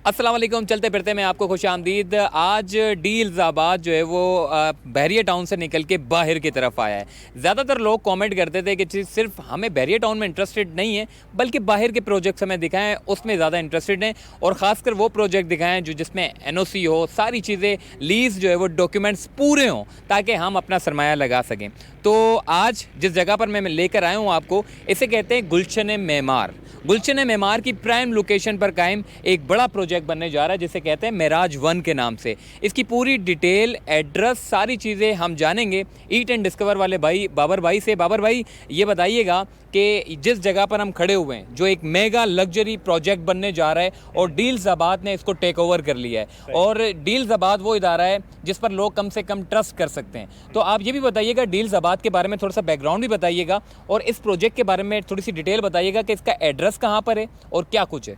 अस्सलाम वालेकुम। चलते फिरते में आपको खुश आमदीद। आज डील्स आबाद जो है वो बहरिया टाउन से निकल के बाहर की तरफ आया है। ज़्यादातर लोग कमेंट करते थे कि सिर्फ हमें बहरिया टाउन में इंटरेस्टेड नहीं है, बल्कि बाहर के प्रोजेक्ट्स हमें दिखाएं, उसमें ज़्यादा इंटरेस्टेड हैं। और ख़ासकर वो प्रोजेक्ट दिखाएं जो जिसमें NOC हो, सारी चीज़ें लीज जो है वो डॉक्यूमेंट्स पूरे हों, ताकि हम अपना सरमाया लगा सकें। तो आज जिस जगह पर मैं लेकर आया हूँ आपको, इसे कहते हैं गुलशन मेमार। गुलशन मेमार की प्राइम लोकेशन पर कायम एक बड़ा प्रोजेक्ट बनने जा रहा है जिसे कहते हैं मेराज 1 के नाम से। इसकी पूरी डिटेल, एड्रेस, सारी चीज़ें हम जानेंगे ईट एंड डिस्कवर वाले भाई बाबर भाई से। बाबर भाई, ये बताइएगा कि जिस जगह पर हम खड़े हुए हैं, जो एक मेगा लग्जरी प्रोजेक्ट बनने जा रहा है और डील्स आबाद ने इसको टेक ओवर कर लिया है, और डील्स आबाद वो इदारा है जिस पर लोग कम से कम ट्रस्ट कर सकते हैं। तो आप ये भी बताइएगा डील्स आबाद के बारे में, थोड़ा सा बैकग्राउंड भी बताइएगा, और इस प्रोजेक्ट के बारे में थोड़ी सी डिटेल बताइएगा कि इसका एड्रेस कहाँ पर है और क्या कुछ है।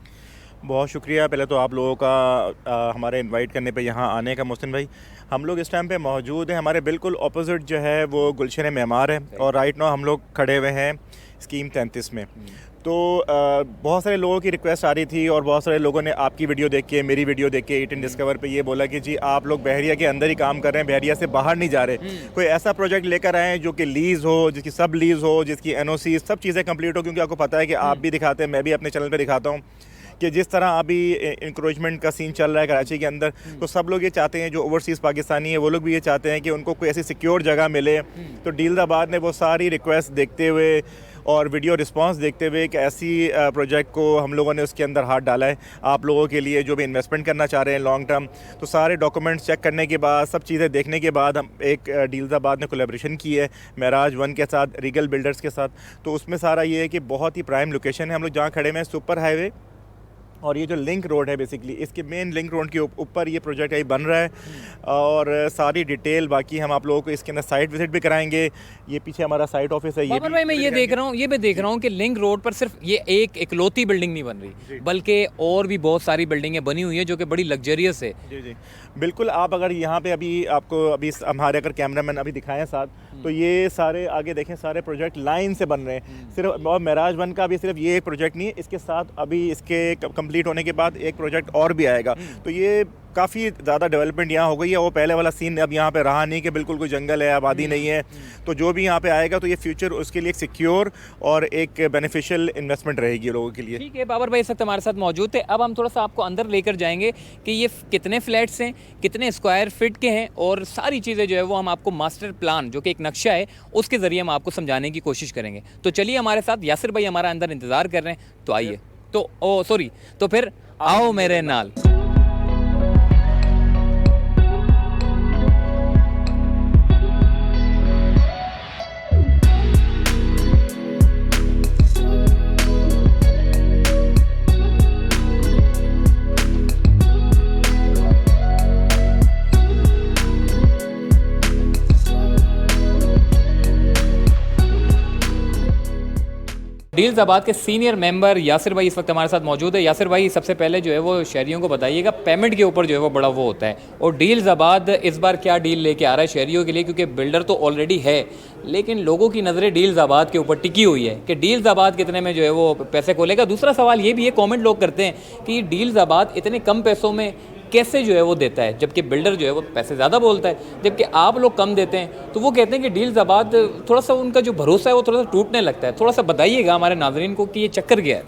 बहुत शुक्रिया पहले तो आप लोगों का हमारे इनवाइट करने पे यहाँ आने का। मोहसिन भाई, हम लोग इस टाइम पे मौजूद हैं, हमारे बिल्कुल ऑपोजिट जो है वो गुलशन मेमार है, और राइट नाउ हम लोग खड़े हुए हैं स्कीम 33 में। तो बहुत सारे लोगों की रिक्वेस्ट आ रही थी, और बहुत सारे लोगों ने आपकी वीडियो देख के, मेरी वीडियो देख के ईट एंड डिस्कवर पे ये बोला कि जी आप लोग बहरिया के अंदर ही काम कर रहे हैं, बहरिया से बाहर नहीं जा रहे। कोई ऐसा प्रोजेक्ट लेकर आएँ जो कि लीज़ हो, जिसकी सब लीज़ हो, जिसकी NOC सब चीज़ें कंप्लीट हो, क्योंकि आपको पता है कि आप भी दिखाते हैं, मैं भी अपने चैनल पर दिखाता हूँ कि जिस तरह अभी इंक्रोचमेंट का सीन चल रहा है कराची के अंदर, तो सब लोग ये चाहते हैं, जो ओवरसीज़ पाकिस्तानी है वो लोग भी ये चाहते हैं कि उनको कोई ऐसी सिक्योर जगह मिले। तो डील्स आबाद ने वो सारी रिक्वेस्ट देखते हुए और वीडियो रिस्पांस देखते हुए एक ऐसी प्रोजेक्ट को हम लोगों ने उसके अंदर हाथ डाला है आप लोगों के लिए जो भी इन्वेस्टमेंट करना चाह रहे हैं लॉन्ग टर्म। तो सारे डॉक्यूमेंट्स चेक करने के बाद, सब चीज़ें देखने के बाद, हम एक डील्स आबाद ने कोलैबोरेशन की है मेराज 1 के साथ, रीगल बिल्डर्स के साथ। तो उसमें सारा ये है कि बहुत ही प्राइम लोकेशन है। हम लोग जहाँ खड़े हुए हैं सुपर हाईवे, और ये जो लिंक रोड है बेसिकली, इसके मेन लिंक रोड के ऊपर ये प्रोजेक्ट यही बन रहा है। और सारी डिटेल बाकी हम आप लोगों को इसके अंदर साइट विजिट भी कराएंगे। ये पीछे हमारा साइट ऑफिस है। बाबर भाई, मैं ये देख रहा हूँ कि लिंक रोड पर सिर्फ ये एक इकलौती बिल्डिंग नहीं बन रही, बल्कि और भी बहुत सारी बिल्डिंगें बनी हुई हैं जो कि बड़ी लग्जरियस है। जी जी बिल्कुल। आप अगर यहाँ पे अभी हमारे अगर कैमरामैन अभी दिखाएं साथ, तो ये सारे आगे देखें, सारे प्रोजेक्ट लाइन से बन रहे हैं। सिर्फ और मेराज 1 का भी सिर्फ ये एक प्रोजेक्ट नहीं है, इसके साथ अभी इसके कंप्लीट होने के बाद एक प्रोजेक्ट और भी आएगा। तो ये काफ़ी ज़्यादा डेवलपमेंट यहाँ हो गई है। वो पहले वाला सीन अब यहाँ पे रहा नहीं कि बिल्कुल कोई जंगल है, आबादी नहीं है। तो जो भी यहाँ पे आएगा तो ये फ्यूचर उसके लिए एक सिक्योर और एक बेनिफिशियल इन्वेस्टमेंट रहेगी लोगों के लिए। ठीक है, बाबर भाई इस वक्त हमारे साथ मौजूद थे। अब हम थोड़ा सा आपको अंदर लेकर जाएंगे कि ये कितने फ्लैट्स हैं, कितने स्क्वायर फीट के हैं, और सारी चीज़ें जो है वो हम आपको मास्टर प्लान, जो कि एक नक्शा है, उसके ज़रिए हम आपको समझाने की कोशिश करेंगे। तो चलिए, हमारे साथ यासिर भाई हमारा अंदर इंतज़ार कर रहे हैं, तो आइए। तो फिर आओ मेरे नाल। डील्स आबाद के सीनियर मेंबर यासिर भाई इस वक्त हमारे साथ मौजूद है। यासिर भाई, सबसे पहले जो है वो शहरियों को बताइएगा, पेमेंट के ऊपर जो है वो बड़ा वो होता है, और डील्स आबाद इस बार क्या डील लेके आ रहा है शहरियों के लिए, क्योंकि बिल्डर तो ऑलरेडी है, लेकिन लोगों की नज़रें डील्स आबाद के ऊपर टिकी हुई है कि डील्स आबाद कितने में जो है वो पैसे खोलेगा। दूसरा सवाल ये भी है, कॉमेंट लोग करते हैं कि डील्स आबाद इतने कम पैसों में कैसे जो है वो देता है, जबकि बिल्डर जो है वो पैसे ज़्यादा बोलता है, जबकि आप लोग कम देते हैं। तो वो कहते हैं कि डील्स आबाद थोड़ा सा उनका जो भरोसा है वो थोड़ा सा टूटने लगता है। थोड़ा सा बताइएगा हमारे नाज़रीन को कि ये चक्कर क्या है।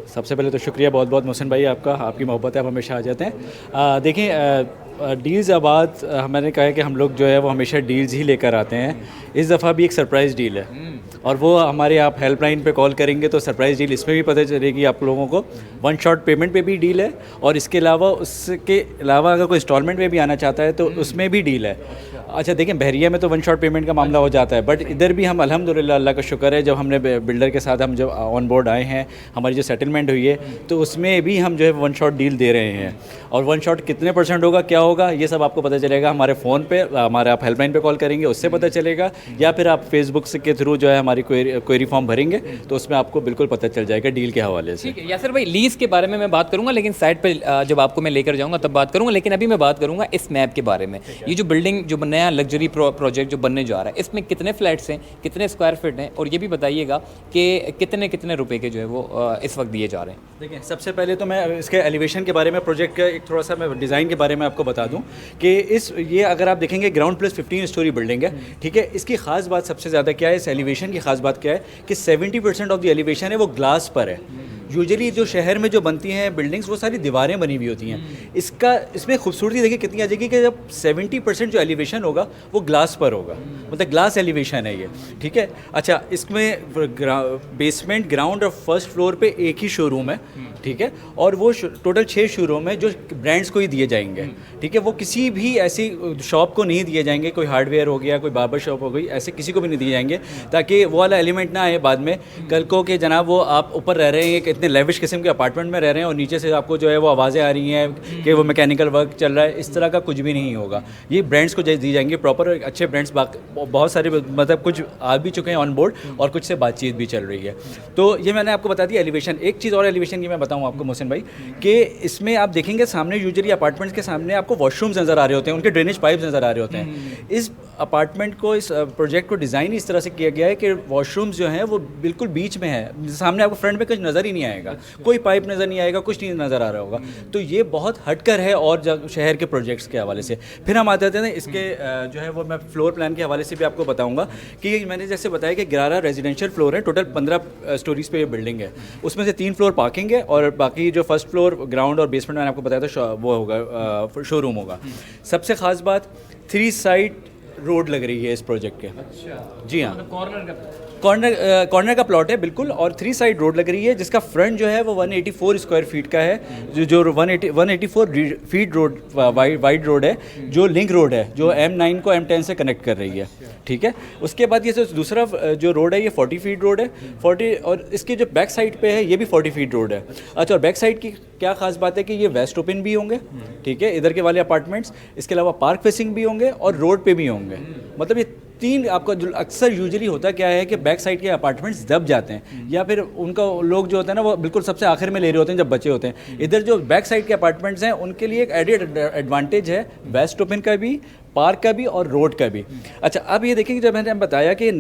सबसे पहले तो शुक्रिया बहुत बहुत मोहसिन भाई आपका, आपकी मोहब्बत है, आप हमेशा आ जाते हैं। देखें, डील्स आबाद मैंने कहा है कि हम लोग जो है वो हमेशा डील्स ही लेकर आते हैं। इस दफ़ा भी एक सरप्राइज़ डील है, और वो हमारे आप हेल्पलाइन पे कॉल करेंगे तो सरप्राइज़ डील इसमें भी पता चलेगी आप लोगों को। 1 शॉट पेमेंट पे भी डील है, और इसके अलावा अगर कोई इंस्टॉलमेंट में भी आना चाहता है तो उसमें भी डील है। अच्छा देखें, बहरिया में तो 1 शॉट पेमेंट का मामला हो जाता है, बट इधर भी हम अल्हम्दुलिल्लाह, अल्लाह का शुक्र है, जब हमने बिल्डर के साथ हम जब ऑन बोर्ड आए हैं, हमारी जो सेटलमेंट हुई है, तो उसमें भी हम जो है 1 शॉट डील दे रहे हैं। और 1 शॉट कितने % होगा, क्या होगा ये सब आपको पता चलेगा हमारे फ़ोन पे, हमारे आप हेल्पलाइन पे कॉल करेंगे उससे पता चलेगा, या फिर आप फेसबुक के थ्रू जो है हमारी क्वेरी फॉर्म भरेंगे तो उसमें आपको बिल्कुल पता चल जाएगा डील के हवाले से। ठीक है यासर भाई, लीज के बारे में मैं बात करूंगा, लेकिन साइट पे जब आपको मैं लेकर जाऊंगा तब बात करूंगा, लेकिन अभी मैं बात करूंगा इस मैप के बारे में। ये जो बिल्डिंग, जो नया लग्जरी प्रोजेक्ट जो बनने जा रहा है, इसमें कितने फ्लैट्स हैं, कितने स्क्वायर फीट हैं, और ये भी बताइएगा कि कितने कितने रुपए के जो है वो इस वक्त दिए जा रहे हैं। देखिए, सबसे पहले तो मैं इसके एलिवेशन के बारे में, प्रोजेक्ट का एक थोड़ा सा मैं डिज़ाइन के बारे में आपको बता दूं कि ये अगर आप देखेंगे ग्राउंड प्लस 15 स्टोरी बिल्डिंग है, ठीक है। इसकी खास बात सबसे ज़्यादा क्या है, इस एलिवेशन की खास बात क्या है कि 70% ऑफ द एलिवेशन है वो ग्लास पर है। यूजुअली जो शहर में जो बनती हैं बिल्डिंग्स वो सारी दीवारें बनी हुई होती हैं। इसमें खूबसूरती देखिए कितनी आ जाएगी कि जब 70% जो एलिवेशन होगा वो ग्लास पर होगा, मतलब ग्लास एलिवेशन है ये, ठीक है। अच्छा, इसमें बेसमेंट, ग्राउंड और फर्स्ट फ्लोर पे एक ही शोरूम है, ठीक है, और वो टोटल 6 शोरूम है जो ब्रांड्स को ही दिए जाएंगे, ठीक है। वो किसी भी ऐसी शॉप को नहीं दिए जाएंगे, कोई हार्डवेयर हो गया, कोई बार्बर शॉप हो गई, ऐसे किसी को भी नहीं दिए जाएंगे, ताकि वो वाला एलिमेंट ना आए बाद में कल को कि जनाब वो आप ऊपर रह रहे हैं, इतने लेविश किस्म के अपार्टमेंट में रह रहे हैं और नीचे से आपको जो है वो आवाज़ें आ रही हैं कि वो मैकेनिकल वर्क चल रहा है। इस तरह का कुछ भी नहीं होगा, ये ब्रांड्स को दी जाएंगे प्रॉपर, अच्छे ब्रांड्स, बहुत सारे, मतलब कुछ आ भी चुके हैं ऑन बोर्ड और कुछ से बातचीत भी चल रही है। तो ये मैंने आपको बता दिया एलिवेशन। एक चीज़ और एलिवेशन की मैं बताऊँ आपको मोहसिन भाई, कि इसमें आप देखेंगे सामने यूजुअली अपार्टमेंट्स के सामने आपको वॉशरूम्स नज़र आ रहे होते हैं, उनके ड्रेनेज पाइप्स नज़र आ रहे होते हैं। इस अपार्टमेंट को, इस प्रोजेक्ट को डिज़ाइन इस तरह से किया गया है कि वॉशरूम्स जो हैं वो बिल्कुल बीच में है, सामने आपको फ्रंट में कुछ नज़र ही नहीं आएगा, कोई पाइप नज़र नहीं आएगा, कुछ नहीं नज़र आ रहा होगा। तो ये बहुत हटकर है और शहर के प्रोजेक्ट्स के हवाले से। फिर हम आते हैं इसके जो है वो मैं फ्लोर प्लान के हवाले से भी आपको बताऊंगा कि मैंने जैसे बताया कि 11 रेजिडेंशियल फ्लोर है, टोटल 15 स्टोरीज़ पे ये बिल्डिंग है, उसमें से 3 फ्लोर पार्किंग है और बाकी जो फर्स्ट फ्लोर, ग्राउंड और बेसमेंट मैंने आपको बताया था वो होगा, शोरूम होगा। सबसे ख़ास बात 3 साइड रोड लग रही है इस प्रोजेक्ट के। अच्छा, जी हाँ, कॉर्नर का प्लॉट है बिल्कुल, और 3 साइड रोड लग रही है, जिसका फ्रंट जो है वो 184 स्क्वायर फीट का है, जो 184 फीट रोड वाइड रोड है, जो लिंक रोड है, जो M9 को M10 से कनेक्ट कर रही है, ठीक है। उसके बाद ये जो दूसरा जो रोड है ये 40 फीट रोड है, 40, और इसके जो बैक साइड पे है ये भी 40 फीट रोड है। अच्छा, और बैक साइड की क्या खास बात है कि ये वेस्ट ओपन भी होंगे, ठीक है, इधर के वाले अपार्टमेंट्स, इसके अलावा पार्क फेसिंग भी होंगे और रोड पे भी होंगे। मतलब ये 3 आपका जो अक्सर यूजुअली होता क्या है कि बैक साइड के अपार्टमेंट्स दब जाते हैं, या फिर उनका लोग जो होते हैं ना वो बिल्कुल सबसे आखिर में ले रहे होते हैं जब बचे होते हैं। इधर जो बैक साइड के अपार्टमेंट्स हैं उनके लिए एक एडेड एडवांटेज है, वेस्ट ओपन का भी, पार्क का भी और रोड का भी। अच्छा, अब ये देखेंगे जब मैंने बताया कि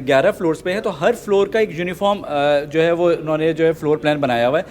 11 फ्लोर्स पे है, तो हर फ्लोर का एक यूनिफॉर्म जो है वो उन्होंने जो है फ्लोर प्लान बनाया हुआ है।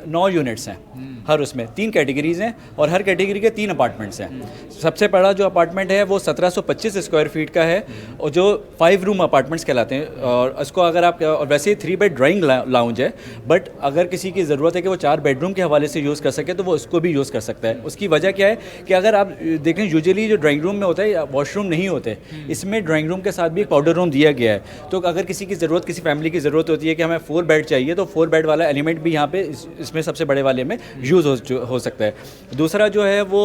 9 यूनिट्स हैं हर, उसमें 3 कैटेगरीज़ हैं और हर कैटेगरी के 3 अपार्टमेंट्स हैं। सबसे बड़ा जो अपार्टमेंट है वो 1725 स्क्वायर फीट का है और जो 5 रूम अपार्टमेंट्स कहलाते हैं, और इसको अगर आप, और वैसे ही 3 बेड ड्राइंग लाउंज है, बट अगर किसी की ज़रूरत है कि वो 4 बेडरूम के हवाले से यूज़ कर सके तो वो उसको भी यूज़ कर सकता है। उसकी वजह क्या है कि अगर आप देखें यूजुअली जो ड्राइंग रूम में होता है वॉशरूम नहीं होते, इसमें ड्राइंग रूम के साथ भी एक पाउडर रूम दिया गया है। तो अगर किसी की ज़रूरत, किसी फैमिली की ज़रूरत होती है कि हमें 4 बेड चाहिए, तो 4 बेड वाला एलिमेंट भी यहाँ पे इसमें सबसे बड़े वाले में यूज़ हो सकता है। दूसरा जो है वो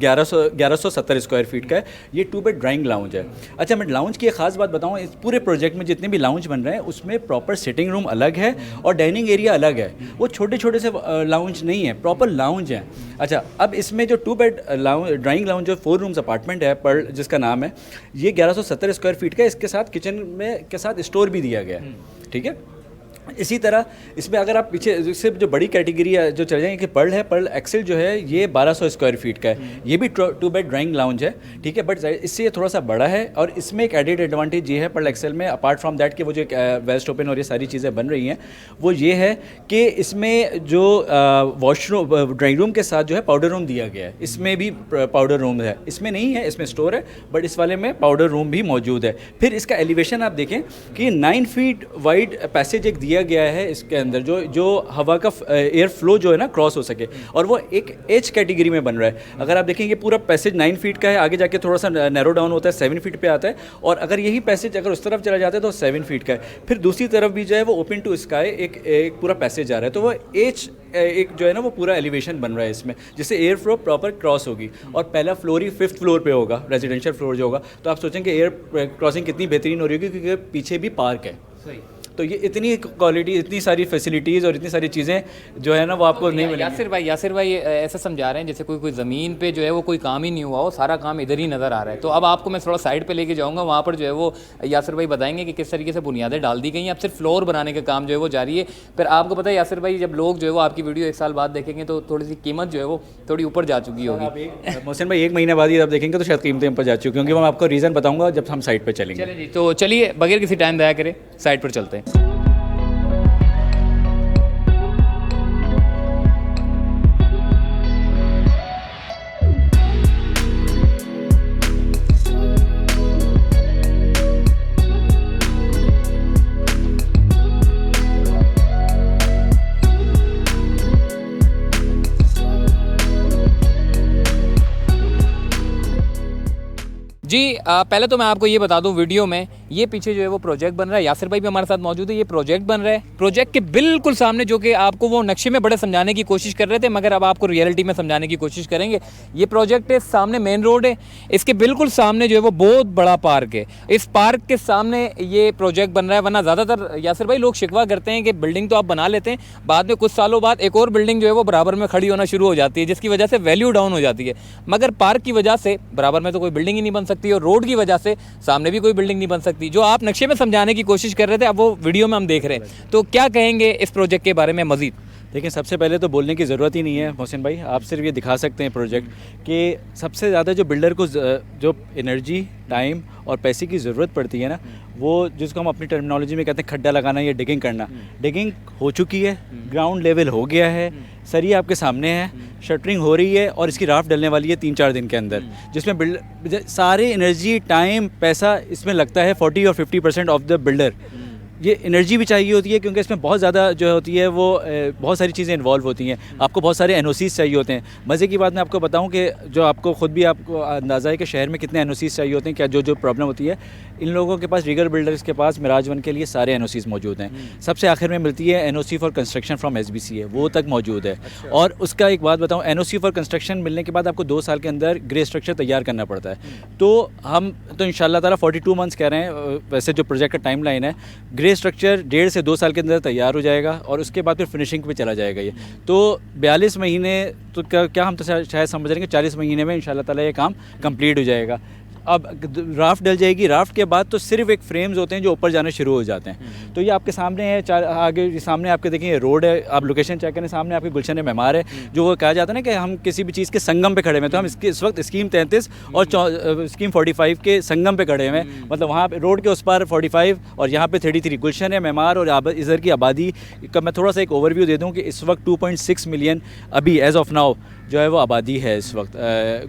1170 स्क्वायर फीट का है, ये 2 बेड ड्राइंग लाउंज है। अच्छा, मैं लाउंज की एक खास बात बताऊँ, इस पूरे प्रोजेक्ट में जितने भी लाउंज बन रहे हैं उसमें प्रॉपर सिटिंग रूम अलग है और डाइनिंग एरिया अलग है। वो छोटे छोटे से लाउंज नहीं है, प्रॉपर लाउंज है। अच्छा, अब इसमें जो 2 बेड ड्राइंग लाउंज जो 4 रूम्स अपार्टमेंट है पर जिसका नाम है, ये 1170 स्क्वायर फीट का, इसके साथ किचन में के साथ स्टोर भी दिया गया है, ठीक है। इसी तरह इसमें अगर आप पीछे से जो बड़ी कैटेगरी है जो चले जाएंगे कि पर्ल एक्सेल जो है ये 1200 स्क्वायर फीट का है, ये भी 2 बेड ड्राइंग लाउंज है, ठीक है, बट इससे ये थोड़ा सा बड़ा है। और इसमें एक एडेड एडवांटेज ये है पर्ल एक्सेल में, अपार्ट फ्रॉम दैट कि वो जो वेस्ट ओपन और ये सारी चीज़ें बन रही हैं, वो ये है कि इसमें जो वॉशरूम, ड्राइंग रूम के साथ जो है पाउडर रूम दिया गया है, इसमें भी पाउडर रूम है, इसमें नहीं है, इसमें स्टोर है, बट इस वाले में पाउडर रूम भी मौजूद है। फिर इसका एलिवेशन आप देखें कि 9 फीट वाइड पैसेज एक दिया गया है इसके अंदर, जो हवा का एयर फ्लो जो है ना क्रॉस हो सके, और वो एक एच कैटेगरी में बन रहा है। अगर आप देखेंगे पूरा पैसेज 9 फीट का है, आगे जाके थोड़ा सा नैरो डाउन होता है, 7 फीट पे आता है, और अगर यही पैसेज अगर उस तरफ चला जाता है तो 7 फीट का है। फिर दूसरी तरफ भी जो है वो ओपन टू स्काई एक पूरा पैसेज आ रहा है, तो वो एच एक जो है ना वो पूरा एलिवेशन बन रहा है इसमें, जिससे एयर फ्लो प्रॉपर क्रॉस होगी। और पहला फ्लोर ही 5th फ्लोर पे होगा, रेजिडेंशियल फ्लोर जो होगा, तो आप सोचेंगे एयर क्रॉसिंग कितनी बेहतरीन हो रही होगी, क्योंकि पीछे भी पार्क है। तो ये इतनी क्वालिटी, इतनी सारी फैसिलिटीज़ और इतनी सारी चीज़ें जो है ना वो आपको नहीं मिलेंगी। यासिर भाई ऐसा समझा रहे हैं जैसे कोई ज़मीन पे जो है वो कोई काम ही नहीं हुआ हो, सारा काम इधर ही नज़र आ रहा है। तो अब आपको मैं थोड़ा साइड पे लेके जाऊँगा, वहाँ पर जो है वो यासिर भाई बताएंगे कि किस तरीके से बुनियादें डाल दी गई हैं। अब सिर्फ फ्लोर बनाने का काम जो है वो जारी है। फिर आपको पता है यासिर भाई, जब लोग जो है वो आपकी वीडियो 1 साल बाद देखेंगे तो थोड़ी सी कीमत जो है वो थोड़ी ऊपर जा चुकी होगी। मोहसिन भाई 1 महीने बाद ही जब देखेंगे तो शायद कीमतें ऊपर जा चुकी होंगी। मैं आपको रीज़न बताऊँगा जब हम साइड पर चलेंगे। चलिए जी, तो चलिए बगैर किसी टाइम दया करें साइड पर चलते हैं। जी पहले तो मैं आपको ये बता दूं, वीडियो में ये पीछे जो है वो प्रोजेक्ट बन रहा है। यासिर भाई भी हमारे साथ मौजूद है। ये प्रोजेक्ट बन रहा है, प्रोजेक्ट के बिल्कुल सामने, जो कि आपको वो नक्शे में बड़े समझाने की कोशिश कर रहे थे, मगर अब आपको रियलिटी में समझाने की कोशिश करेंगे। ये प्रोजेक्ट है, सामने मेन रोड है, इसके बिल्कुल सामने जो है वो बहुत बड़ा पार्क है। इस पार्क के सामने ये प्रोजेक्ट बन रहा है। वरना ज़्यादातर यासिर भाई लोग शिकवा करते हैं कि बिल्डिंग तो आप बना लेते हैं, बाद में कुछ सालों बाद एक और बिल्डिंग जो है वो बराबर में खड़ी होना शुरू हो जाती है, जिसकी वजह से वैल्यू डाउन हो जाती है। मगर पार्क की वजह से बराबर में तो कोई बिल्डिंग ही नहीं बन सकती, और रोड की वजह से सामने भी कोई बिल्डिंग नहीं बन सकती। जो आप नक्शे में समझाने की कोशिश कर रहे थे, अब वो वीडियो में हम देख रहे हैं। तो क्या कहेंगे इस प्रोजेक्ट के बारे में मजीद? देखिए, सबसे पहले तो बोलने की ज़रूरत ही नहीं है मोहसिन भाई, आप सिर्फ ये दिखा सकते हैं प्रोजेक्ट कि सबसे ज़्यादा जो बिल्डर को जो एनर्जी, टाइम और पैसे की ज़रूरत पड़ती है ना, वो जिसको हम अपनी टर्मिनोलॉजी में कहते हैं खड्डा लगाना या डिगिंग करना, डिगिंग हो चुकी है, ग्राउंड लेवल हो गया है, सरिया आपके सामने है, शटरिंग हो रही है और इसकी राफ्ट डलने वाली है 3-4 दिन के अंदर, जिसमें सारे एनर्जी, टाइम, पैसा इसमें लगता है 40 और 50% ऑफ द बिल्डर। ये एनर्जी भी चाहिए होती है क्योंकि इसमें बहुत ज़्यादा जो होती है वो बहुत सारी चीज़ें इन्वॉल्व होती हैं। आपको बहुत सारे एनओसीज़ चाहिए होते हैं। मज़े की बात मैं आपको बताऊं कि जो आपको ख़ुद भी आपको अंदाज़ा है कि शहर में कितने एनओसीज़ चाहिए होते हैं, क्या जो प्रॉब्लम होती है। इन लोगों के पास, रीगर बिल्डर्स के पास मिराज 1 के लिए सारे एनओसीज़ मौजूद हैं। सबसे आखिर में मिलती है NOC for construction from SBCA, वो तक मौजूद है। और उसका एक बात बताऊँ, एनओसी फॉर कंस्ट्रक्शन मिलने के बाद आपको 2 साल के अंदर ग्रे स्ट्रक्चर तैयार करना पड़ता है। तो हम तो इंशाल्लाह ताला 42 मंथ्स कह रहे हैं, वैसे जो प्रोजेक्ट का टाइम लाइन है, ग्रे स्ट्रक्चर 1.5 से 2 साल के अंदर तैयार हो जाएगा और उसके बाद फिर फिनिशिंग पे चला जाएगा। ये तो 42 महीने, तो क्या हम तो शायद समझ रहे हैं कि 40 महीने में इंशाल्लाह ताला ये काम कंप्लीट हो जाएगा। अब राफ्ट डल जाएगी, राफ्ट के बाद तो सिर्फ एक फ्रेम्स होते हैं जो ऊपर जाने शुरू हो जाते हैं। तो ये आपके सामने है, आगे सामने आपके देखें रोड है, आप लोकेशन चेक करें, सामने आपके गुलशन मेमार है, जो वो कहा जाता है ना कि हम किसी भी चीज़ के संगम पे खड़े हुए हैं। तो हम इस वक्त स्कीम 33 और स्कीम 45 के संगम पे खड़े हुए हैं। मतलब वहाँ पे रोड के उस पार 45 और यहाँ पे 33 गुलशन मेमार और इधर की आबादी का मैं थोड़ा सा एक ओवरव्यू दे दूँ कि इस वक्त 2.6 मिलियन अभी एज ऑफ नाउ जो है वो आबादी है इस वक्त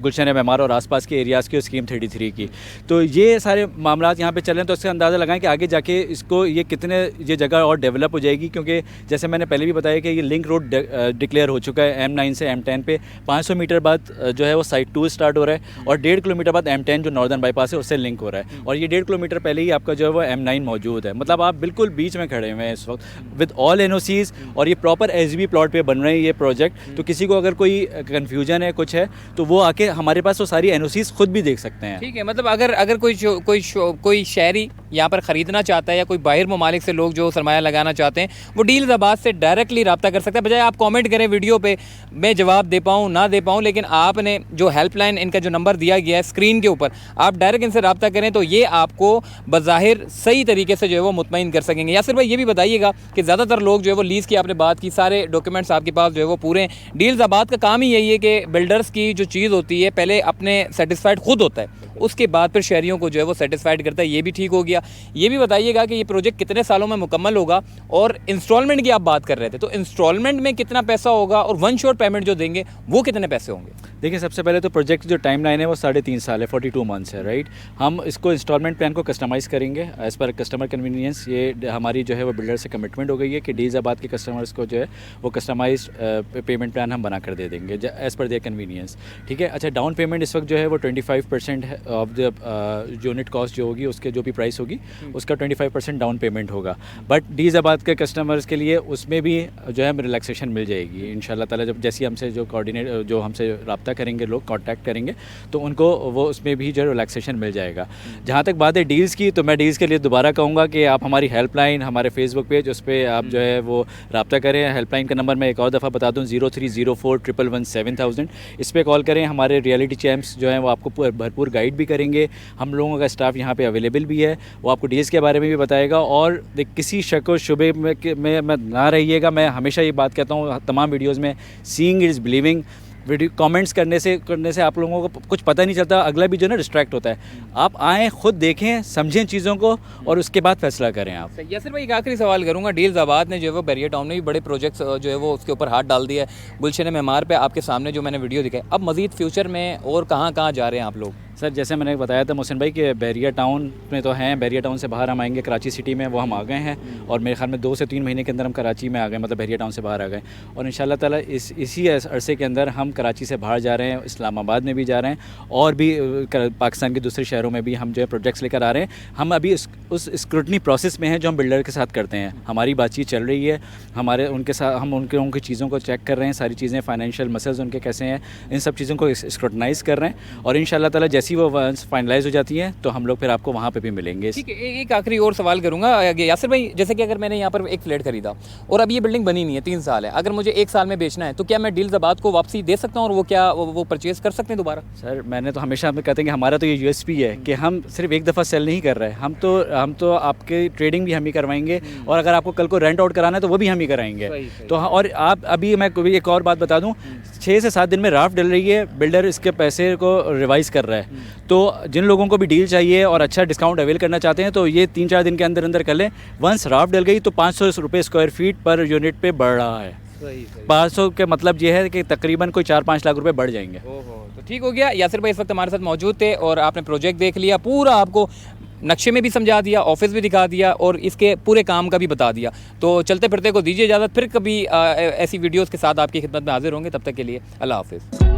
गुलशन मेमार और आसपास के एरियाज़ की, स्कीम 33 की। तो ये सारे मामलात यहाँ पे चल रहे हैं। तो इससे अंदाज़ा लगाएं कि आगे जाके इसको ये जगह और डेवलप हो जाएगी, क्योंकि जैसे मैंने पहले भी बताया कि ये लिंक रोड डिक्लेयर हो चुका है M9 से M10 पे। 500 मीटर बाद जो है वो साइट 2 स्टार्ट हो रहा है और 1.5 किलोमीटर बाद M10 जो नॉर्दर्न बाईपास है उससे लिंक हो रहा है। और ये 1.5 किलोमीटर पहले ही आपका जो है वो M9 मौजूद है। मतलब आप बिल्कुल बीच में खड़े हुए हैं इस वक्त विद ऑल NOCs, और ये प्रॉपर SB प्लॉट पर बन रहे हैं ये प्रोजेक्ट। तो किसी को अगर कोई कन्फ्यूजन है, कुछ है, तो वो आके हमारे पास वो सारी NOCs खुद भी देख सकते हैं। ठीक है, मतलब अगर कोई शहरी यहाँ पर ख़रीदना चाहता है या कोई बाहर ममालिक से लोग जो सरमाया लगाना चाहते हैं, वो डील्स आबाद से डायरेक्टली रब्ता कर सकता है। बजाय आप कमेंट करें वीडियो पे, मैं जवाब दे पाऊँ ना दे पाऊँ, लेकिन आपने जो हेल्पलाइन इनका जो नंबर दिया गया है स्क्रीन के ऊपर, आप डायरेक्ट इनसे रब्ता करें तो ये आपको बज़ाहिर सही तरीके से जो है वो मुतमईन कर सकेंगे। यासिर भाई ये भी बताइएगा कि ज़्यादातर लोग जो है वो लीज़ की आपने बात की, सारे डॉक्यूमेंट्स आपके पास जो है वो पूरे हैं। डील्स आबाद का काम ही यही है कि बिल्डर्स की जो चीज़ होती है पहले अपने सेटिस्फाइड खुद होता है, उसके बाद फिर शहरियों को जो है वो सेटिस्फाइड करता है। ये भी ठीक हो गया। ये भी बताइएगा कि ये प्रोजेक्ट कितने सालों में मुकम्मल होगा, और इंस्टॉलमेंट की आप बात कर रहे थे, तो इंस्टॉलमेंट में कितना पैसा होगा और 1 शॉट पेमेंट जो देंगे वो कितने पैसे होंगे? देखिए, सबसे पहले तो प्रोजेक्ट जो टाइम लाइन है वो 3.5 साल है, 42 मंथ्स है, राइट। हम इसको इंस्टॉलमेंट प्लान को कस्टमाइज़ करेंगे एज़ पर कस्टमर कन्वीनियंस। ये हमारी जो है वो बिल्डर से कमिटमेंट हो गई है कि डील्स आबाद के कस्टमर्स को जो है वो कस्टमाइज पेमेंट प्लान हम बना कर दे देंगे। एज़ पर देयर कन्वीनियंस, ठीक है। अच्छा, डाउन पेमेंट इस वक्त जो है वो 25% है ऑफ द यूनिट कॉस्ट जो होगी, उसके जो भी प्राइस होगी उसका 25% डाउन पेमेंट होगा। बट डीज़ाबाद के कस्टमर्स के लिए उसमें भी जो है रिलैक्सेशन मिल जाएगी इंशाल्लाह ताला। जब जैसे हमसे जो हमसे रब्ता करेंगे, लोग कांटेक्ट करेंगे, तो उनको वो उसमें भी जो रिलैक्सेशन मिल जाएगा। जहाँ तक बात है डील्स की, तो मैं डील्स के लिए दोबारा कहूँगा कि आप हमारी हेल्पलाइन, हमारे फेसबुक पेज, उस पर आप जो है वो रब्ता करें। हेल्पलाइन का नंबर मैं एक और दफ़ा बता दूँ, 03041117,000। इस पर कॉल करें। हमारे रियलिटी चैम्प्स जो हैं वो आपको भरपूर गाइड भी करेंगे। हम लोगों का स्टाफ यहाँ पे अवेलेबल भी है, वो आपको डील्स के बारे में भी बताएगा। और किसी शक व शुबे में ना रहिएगा। मैं हमेशा ये बात कहता हूँ तमाम वीडियोज़ में, seeing is believing. Video comments करने से आप लोगों को कुछ पता नहीं चलता, अगला भी जो है ना डिस्ट्रैक्ट होता है। आप आएँ, खुद देखें, समझें चीज़ों को और उसके बाद फैसला करें आप। यासिर भाई, एक आखिरी सवाल करूंगा। डील्स आबाद ने जो है वो बैरियर टाउन में भी बड़े प्रोजेक्ट्स जो है वो उसके ऊपर हाथ डाल दिया है। गुलशन मेमार पे आपके सामने जो मैंने वीडियो दिखाई, अब मज़ीद फ्यूचर में और कहाँ जा रहे हैं आप लोग? सर, जैसे मैंने बताया था मोहसिन भाई कि बैरियर टाउन में तो हैं, बैरियर टाउन से बाहर हम आएंगे कराची सिटी में, वो हम आ गए हैं। और मेरे ख्याल में 2 से 3 महीने के अंदर हम कराची में आ गए, मतलब बैरियर टाउन से बाहर आ गए। और इंशाल्लाह ताला इसी अरसे के अंदर हम कराची से बाहर जा रहे हैं, इस्लामाबाद में भी जा रहे हैं, और भी पाकिस्तान के दूसरे शहरों में भी हम जो है प्रोजेक्ट्स लेकर आ रहे हैं। हम अभी उस स्क्रूटनी प्रोसेस में हैं जो हम बिल्डर के साथ करते हैं। हमारी बातचीत चल रही है, हमारे उनके साथ हम उनकी चीज़ों को चेक कर रहे हैं, सारी चीज़ें, फाइनेंशियल मसल्स उनके कैसे हैं, इन सब चीज़ों को स्क्रूटनाइज़ कर रहे हैं। और इंशाल्लाह ताला जैसी वो फाइनलाइज हो जाती हैं तो हम लोग फिर आपको वहाँ पे भी मिलेंगे। ठीक है, एक आखिरी और सवाल करूँगा यासिर भाई, जैसे कि अगर मैंने यहाँ पर एक फ्लैट खरीदा और अब ये बिल्डिंग बनी नहीं है, 3 साल है, अगर मुझे 1 साल में बेचना है तो क्या मैं डील्स आबाद को वापसी दे सकता हूँ और वो क्या वो परचेज़ कर सकते हैं दोबारा? सर, मैंने तो हमेशा हमें कहते हैं कि हमारा तो ये यूएसपी है कि हम सिर्फ एक दफ़ा सेल नहीं कर रहे हैं। हम तो आपके ट्रेडिंग भी हम ही करवाएंगे, और अगर आपको कल को रेंट आउट कराना है तो वो भी हम ही कराएंगे। तो और आप अभी मैं कोई एक और बात बता दूँ, 6 से 7 दिन में राफ्ट डल रही है, बिल्डर इसके पैसे को रिवाइज़ कर रहा है। तो जिन लोगों को भी डील चाहिए और अच्छा डिस्काउंट अवेल करना चाहते हैं तो ये 3-4 दिन के अंदर अंदर कर लें। वंस राफ्ट डल गई तो 500 रुपये स्क्वायर फीट पर यूनिट पे बढ़ रहा है। 500 के मतलब ये है कि तकरीबन कोई 4-5 लाख रुपए बढ़ जाएंगे। तो ठीक हो गया। यासिर भाई इस वक्त हमारे साथ मौजूद थे और आपने प्रोजेक्ट देख लिया, पूरा आपको नक्शे में भी समझा दिया, ऑफिस भी दिखा दिया और इसके पूरे काम का भी बता दिया। तो चलते फिरते को दीजिए इजाज़त, फिर कभी ऐसी वीडियोज़ के साथ आपकी खिदमत में हाजिर होंगे। तब तक के लिए अल्लाह हाफिज़।